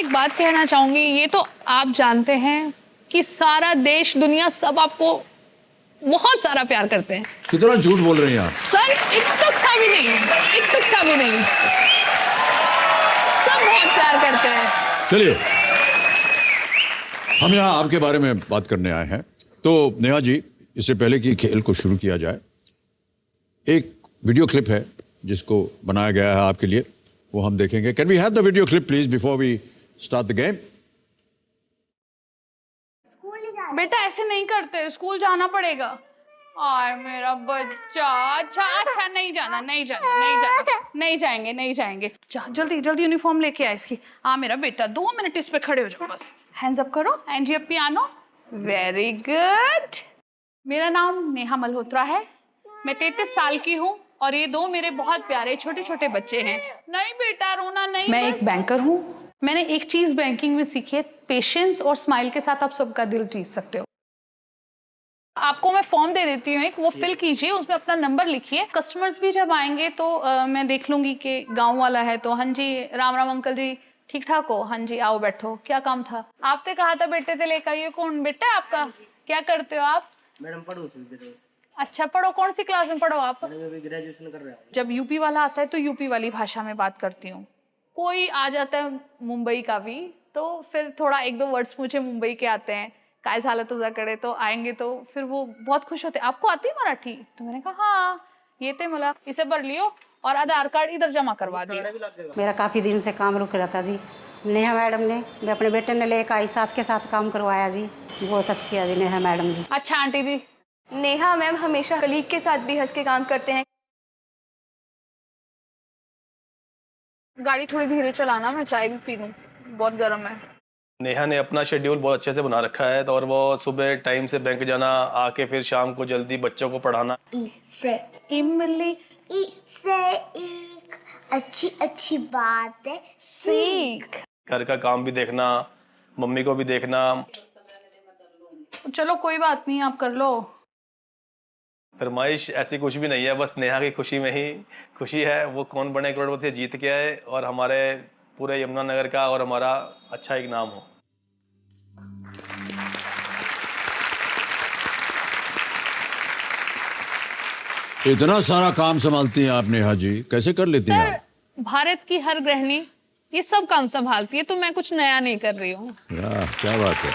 एक बात कहना चाहूंगी, ये तो आप जानते हैं कि सारा देश दुनिया सब आपको बहुत सारा प्यार करते हैं। कितना झूठ बोल रही हैं आप? सर एक तुक सा भी नहीं, एक तुक सा भी नहीं, सब बहुत प्यार करते हैं। चलिए, हम यहाँ आपके बारे में बात करने आए हैं। तो नेहा जी, इससे पहले कि खेल को शुरू किया जाए, एक वीडियो क्लिप है जिसको बनाया गया है आपके लिए, वो हम देखेंगे। Can we have the video clip please before we start the game? बेटा ऐसे नहीं करते, स्कूल जाना पड़ेगा। आय मेरा बच्चा, अच्छा नहीं जाना, नहीं जाएंगे, नहीं जाएंगे। जल्दी जल्दी यूनिफॉर्म लेके आ इसकी। मेरा बेटा 2 मिनट इस पे खड़े हो जाओ बस। हैंड्स अप करो एंड ये पियानो। Very good. मेरा नाम नेहा मल्होत्रा है, मैं 33 साल की हूँ और ये 2 मेरे बहुत प्यारे छोटे छोटे बच्चे हैं। नहीं बेटा रोना नहीं। मैं एक बैंकर हूँ। मैंने एक चीज बैंकिंग में सीखी है, पेशेंस और स्माइल के साथ आप सबका दिल जीत सकते हो। आपको मैं फॉर्म दे देती हूँ एक, वो फिल कीजिए, उसमें अपना नंबर लिखिए। कस्टमर्स भी जब आएंगे तो मैं देख लूंगी कि गांव वाला है तो हाँ जी राम राम अंकल जी ठीक ठाक हो? हाँ जी आओ बैठो, क्या काम था? आपने कहा था बेटे से लेकर, ये कौन बेटा है आपका? क्या करते हो आप? मैडम पढ़ो। अच्छा पढ़ो, कौन सी क्लास में पढ़ो आप? ग्रेजुएशन कर रहा हूँ। जब यूपी वाला आता है तो यूपी वाली भाषा में बात करती हूँ। कोई आ जाता है मुंबई का भी तो फिर थोड़ा 1-2 वर्ड्स मुझे मुंबई के आते हैं। काय झालं तुझ्याकडे, तो आएंगे तो फिर वो बहुत खुश होते, आपको आती है मराठी? तो मैंने कहा हाँ ये थे मला, इसे भर लियो और आधार कार्ड इधर जमा करवा दिया। मेरा काफ़ी दिन से काम रुक रहा था जी। नेहा मैडम ने, मैं अपने बेटे ने लेकर आई, साथ के साथ काम करवाया जी। बहुत अच्छी है जी नेहा मैडम जी। अच्छा आंटी जी। नेहा मैम हमेशा कलीग के साथ भी हंस के काम करते हैं। गाड़ी थोड़ी धीरे चलाना, मैं चाय भी पी लूं, बहुत गर्म है। नेहा ने अपना शेड्यूल बहुत अच्छे से बना रखा है, तो और वो सुबह टाइम से बैंक जाना, आके फिर शाम को जल्दी बच्चों को पढ़ाना। ई से इमली ई से एक अच्छी बात है सीख। घर का काम भी देखना, मम्मी को भी देखना। चलो कोई बात नहीं, आप कर लो। फरमाइश ऐसी कुछ भी नहीं है, बस नेहा की खुशी में ही खुशी है। वो कौन बने करोड़पति जीत के आए और हमारे पूरे यमुनानगर का और हमारा अच्छा एक नाम हो। इतना सारा काम संभालती हैं आप नेहा जी, कैसे कर लेती हैं सर आप? भारत की हर गृहिणी ये सब काम संभालती है, तो मैं कुछ नया नहीं कर रही हूँ। क्या बात है।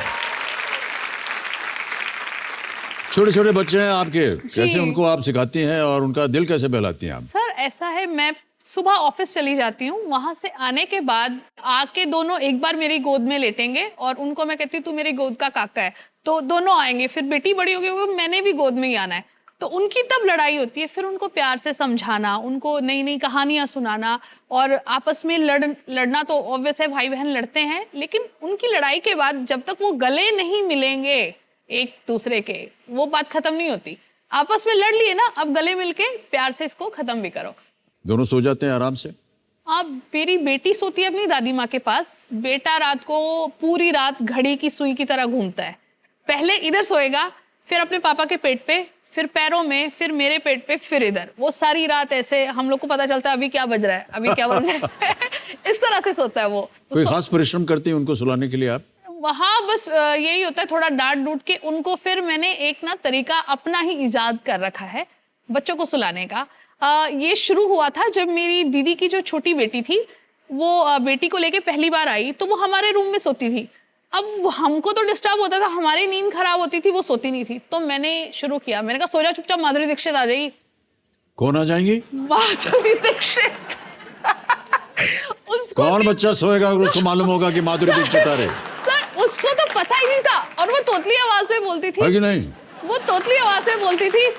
छोटे छोटे बच्चे हैं आपके, कैसे उनको आप सिखाती हैं और उनका दिल कैसे बहलाती हैं आप? सर ऐसा है, मैं सुबह ऑफिस चली जाती हूँ, वहां से आने के बाद आके दोनों एक बार मेरी गोद में लेटेंगे और उनको मैं कहती हूँ तू मेरी गोद का काका है, तो दोनों आएंगे। फिर बेटी बड़ी होगी, मैंने भी गोद में ही आना है, तो उनकी तब लड़ाई होती है। फिर उनको प्यार से समझाना, उनको नई नई कहानियां सुनाना और आपस में लड़ना तो ऑब्वियस है, भाई बहन लड़ते हैं, लेकिन उनकी लड़ाई के बाद जब तक वो गले नहीं मिलेंगे एक दूसरे के, वो बात खत्म नहीं होती। आपस में लड़ लिए ना, अब गले मिलके प्यार से इसको खत्म भी करो। दोनों सो जाते हैं आराम से? अब मेरी बेटी सोती है अपनी दादी माँ के पास, बेटा रात को पूरी रात घड़ी की सुई की तरह घूमता है। पहले इधर सोएगा, फिर अपने पापा के पेट पे, फिर पैरों में, फिर मेरे पेट पे, फिर इधर। वो सारी रात ऐसे, हम लोग को पता चलता है अभी क्या बज रहा है, अभी क्या बज रहा है। इस तरह से सोता है वो। कोई खास परिश्रम करती हैं उनको सुलाने के लिए आप? हाँ बस यही होता है, थोड़ा डांट डूट के उनको। फिर मैंने एक ना तरीका अपना ही इजाद कर रखा है बच्चों को सुलाने का। ये शुरू हुआ था जब मेरी दीदी की जो छोटी बेटी थी, वो बेटी को लेके पहली बार आई, तो वो हमारे रूम में सोती थी। अब हमको तो डिस्टर्ब होता था, हमारी नींद खराब होती थी, वो सोती नहीं थी। तो मैंने शुरू किया, मैंने कहा सो जा चुपचाप, माधुरी दीक्षित आ जाएगी। कौन आ जाएंगी? माधुरी दीक्षित। कौन बच्चा सोएगा अगर उसको मालूम होगा कि माधुरी दीक्षित आ रहे? सर उसको तो पता ही नहीं था, और वो तोतली आवाज में बोलती थी। है कि नहीं? वो तोतली आवाज में बोलती थी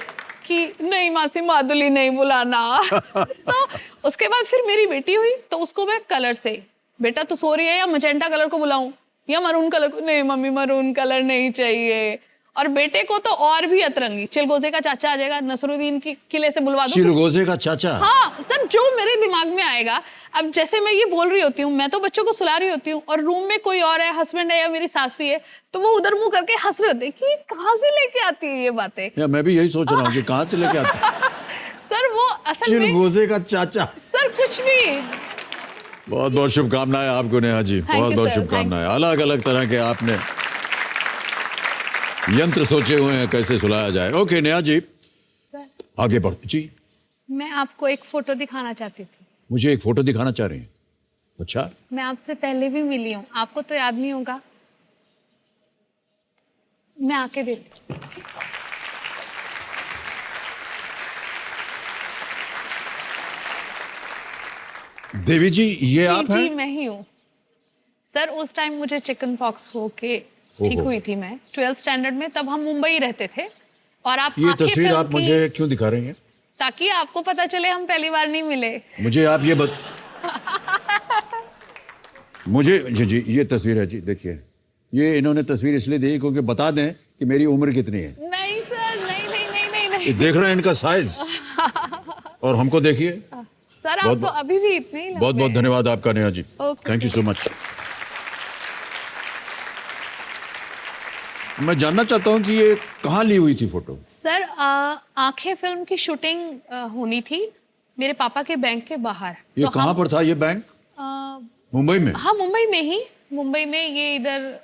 कि नहीं मासी माधुरी नहीं बुलाना। तो उसके बाद फिर मेरी बेटी हुई, तो उसको मैं कलर से, बेटा तू सो रही है या मजेंटा कलर को बुलाऊं या मरून कलर को? नहीं मम्मी मरून कलर नहीं चाहिए। और बेटे को तो और भी अतरंगी, चिलगोजे का चाचा आ जाएगा, नसरुद्दीन की किले से बुलवा दूं। चिलगोजे का चाचा? हाँ सर, जो मेरे दिमाग में आएगा। अब जैसे मैं ये बोल रही होती हूँ, मैं तो बच्चों को सुला रही होती हूँ और रूम में कोई और है, हस्बैंड है या मेरी सास भी है, तो वो उधर मुंह करके हंस रहे होते हैं कि कहाँ से लेके आती है ये बातें। या मैं भी यही सोच रहा हूँ कि कहाँ से लेके आती। सर वो असल में चिलगोजे का चाचा। सर कुछ भी बहुत बहुत शुभकामनाएं आपको नेहा जी, बहुत you, बहुत sir. शुभकामनाएं। अलग अलग तरह के आपने यंत्र सोचे हुए हैं कैसे सुलाया जाए। ओके नेहा जी, आगे बढ़ते जी। मैं आपको एक फोटो दिखाना चाहती थी। मुझे एक फोटो दिखाना चाह रही हैं? अच्छा, मैं आपसे पहले भी मिली हूँ, आपको तो याद नहीं होगा। मैं आके देती हूँ। देवी जी ये आप जी हैं? मैं ही हूँ सर। उस टाइम मुझे चिकन पॉक्स होके ठीक ओहो। हुई थी मैं 12th स्टैंडर्ड में, तब हम मुंबई रहते थे। और आप ये आंखें तस्वीर फिल्म आप की- मुझे क्यों दिखा रही हैं? ताकि आपको पता चले हम पहली बार नहीं मिले। मुझे आप ये मुझे जी ये तस्वीर है जी, देखिए ये इन्होंने तस्वीर इसलिए दी क्योंकि बता दें कि मेरी उम्र कितनी है। नहीं सर, नहीं नहीं नहीं नहीं ये नहीं देख रहे हैं इनका साइज, और हमको देखिए। सर, आप बहुत- तो अभी भी इतने ही लंबे बहुत बहुत हैं। धन्यवाद आपका Neha ji, okay, thank you so much. मैं जानना चाहता हूँ कि ये कहाँ ली हुई थी फोटो? सर आंखें फिल्म की शूटिंग होनी थी मेरे पापा के बैंक के बाहर। ये तो कहाँ हम- पर था ये बैंक? अ, मुंबई में? हाँ मुंबई में ही, मुंबई में। ये इधर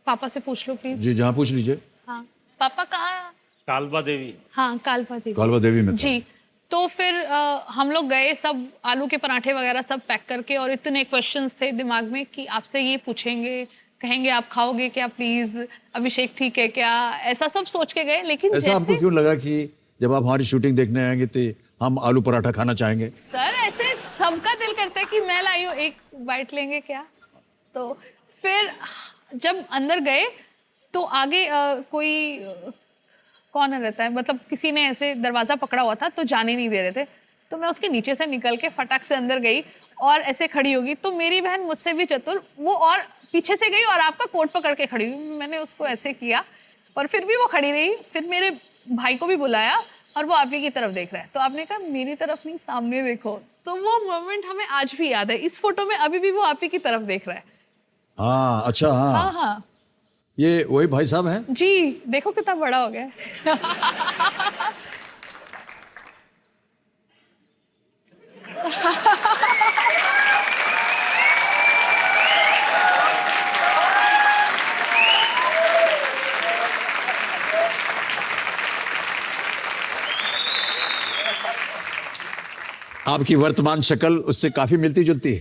पापा से पूछ लो प्लीज। जी जहाँ पूछ लीजिए। हाँ पापा कहाँ? कालबा देवी। हाँ कालपा देवी। कालवा देवी में था। जी। तो फिर हम लोग गए, सब आलू के पराठे वगैरह सब पैक करके, और इतने क्वेश्चंस थे दिमाग में कि आपसे ये पूछेंगे, कहेंगे आप खाओगे क्या प्लीज, अभिषेक ठीक है क्या, ऐसा सब सोच के गए। लेकिन ऐसा आपको जैसे क्यों लगा कि जब आप हमारी शूटिंग देखने आएंगे तो हम आलू पराठा खाना चाहेंगे? सर ऐसे सबका दिल करता है कि मैं लाई हूँ, एक बाइट लेंगे क्या। तो फिर जब अंदर गए तो आगे कोई कौन रहता है, मतलब किसी ने ऐसे दरवाजा पकड़ा हुआ था तो जाने नहीं दे रहे थे। तो मैं उसके नीचे से निकल के फटाक से अंदर गई और ऐसे खड़ी होगी। तो मेरी बहन मुझसे भी चतुर, वो और पीछे से गई और आपका कोट पकड़ के खड़ी हुई। मैंने उसको ऐसे किया और फिर भी वो खड़ी रही। फिर मेरे भाई को भी बुलाया और वो आप ही की तरफ देख रहा है। तो आपने कहा मेरी तरफ नहीं, सामने देखो। तो वो मोमेंट हमें आज भी याद है। इस फोटो में अभी भी वो आप ही की तरफ देख रहा है। हाँ अच्छा, हाँ हाँ हाँ ये वही भाई साहब हैं? जी, देखो कितना बड़ा हो गया है। आपकी वर्तमान शक्ल उससे काफी मिलती जुलती है।